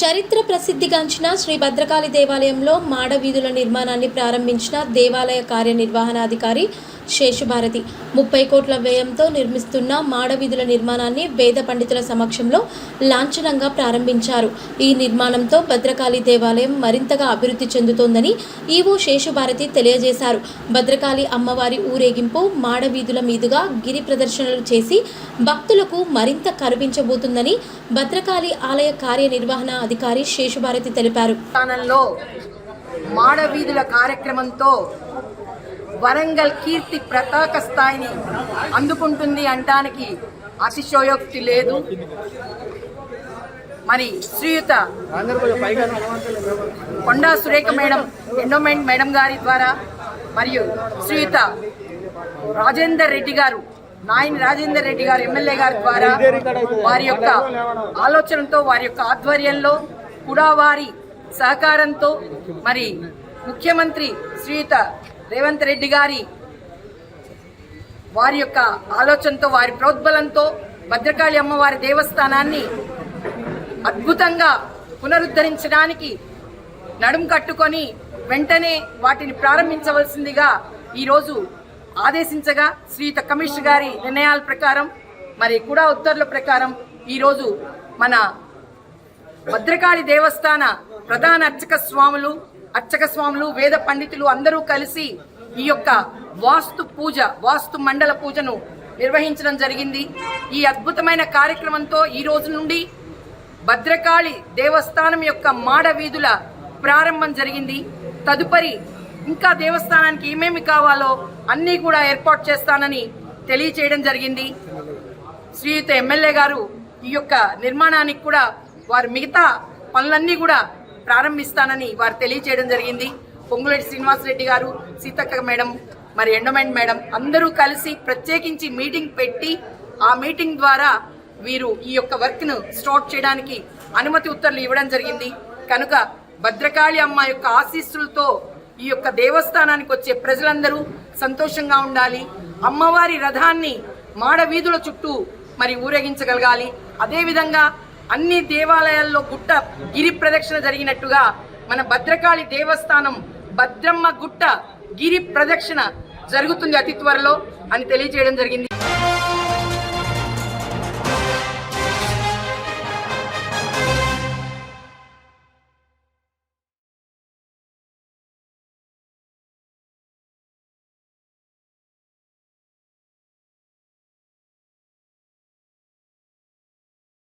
చరిత్ర ప్రసిద్ధిగాంచిన శ్రీ భద్రకాళి దేవాలయంలో మాడ వీధుల నిర్మాణాన్ని ప్రారంభించిన దేవాలయ కార్యనిర్వహణాధికారి శేషుభారతి 30 కోట్ల వ్యయంతో నిర్మిస్తున్న మాడ వీధుల నిర్మాణాన్ని వేద పండితుల సమక్షంలో లాంఛనంగా ప్రారంభించారు. ఈ నిర్మాణంతో భద్రకాళి దేవాలయం మరింతగా అభివృద్ధి చెందుతోందని ఈవో శేషుభారతి తెలియజేశారు. భద్రకాళి అమ్మవారి ఊరేగింపు మాడ వీధుల మీదుగా గిరి ప్రదర్శనలు చేసి భక్తులకు మరింత కరువించబోతుందని భద్రకాళి ఆలయ కార్యనిర్వహణ అధికారి శేషుభారతి తెలిపారు. మాడ వీధుల కార్యక్రమంతో వరంగల్ కీర్తి పతాక స్థాయిని అందుకుంటుంది అనడానికి అతిశయోక్తి లేదు. మరి Sriyuta Konda Surekha madam, endowment madam గారి ద్వారా మరియు శ్రీయుత రాజేందర్ రెడ్డి గారు, నాయని రాజేందర్ రెడ్డి గారు ఎమ్మెల్యే గారి ద్వారా వారి యొక్క ఆలోచనతో, వారి యొక్క ఆధ్వర్యంలో కూడా వారి సహకారంతో మరి ముఖ్యమంత్రి శ్రీయుత రేవంత్ రెడ్డి గారి వారి యొక్క ఆలోచనతో, వారి ప్రోద్బలంతో భద్రకాళి అమ్మవారి దేవస్థానాన్ని అద్భుతంగా పునరుద్ధరించడానికి నడుం కట్టుకొని వెంటనే వాటిని ప్రారంభించవలసిందిగా ఈరోజు ఆదేశించగా శ్రీయుత కమిషనర్ గారి నిర్ణయాల ప్రకారం మరి కూడా ఉత్తర్వుల ప్రకారం ఈరోజు మన భద్రకాళి దేవస్థాన ప్రధాన అర్చక స్వాములు వేద పండితులు అందరూ కలిసి ఈ యొక్క వాస్తు మండల పూజను నిర్వహించడం జరిగింది. ఈ అద్భుతమైన కార్యక్రమంతో ఈ రోజు నుండి భద్రకాళి దేవస్థానం యొక్క మాడ వీధుల ప్రారంభం జరిగింది. తదుపరి ఇంకా దేవస్థానానికి ఏమేమి కావాలో అన్నీ కూడా ఏర్పాటు చేస్తానని తెలియచేయడం జరిగింది. శ్రీయుత ఎమ్మెల్యే గారు ఈ యొక్క నిర్మాణానికి కూడా వారు మిగతా పనులన్నీ కూడా ప్రారంభిస్తానని వారు తెలియచేయడం జరిగింది. పొంగులేటి శ్రీనివాసరెడ్డి గారు, సీతక్క మేడం, మరి ఎండోమెంట్ మేడం అందరూ కలిసి ప్రత్యేకించి మీటింగ్ పెట్టి ఆ మీటింగ్ ద్వారా వీరు ఈ యొక్క వర్క్ను స్టార్ట్ చేయడానికి అనుమతి ఉత్తర్వులు ఇవ్వడం జరిగింది. కనుక భద్రకాళి అమ్మ యొక్క ఆశీస్సులతో ఈ యొక్క దేవస్థానానికి వచ్చే ప్రజలందరూ సంతోషంగా ఉండాలి. అమ్మవారి రథాన్ని మాడ వీధుల చుట్టూ మరి ఊరేగించగలగాలి. అదేవిధంగా అన్ని దేవాలయాల్లో గుట్ట గిరి ప్రదక్షిణ జరిగినట్టుగా మన భద్రకాళి దేవస్థానం భద్రమ్మ గుట్ట గిరి ప్రదక్షిణ జరుగుతుంది అతి త్వరలో అని తెలియజేయడం జరిగింది.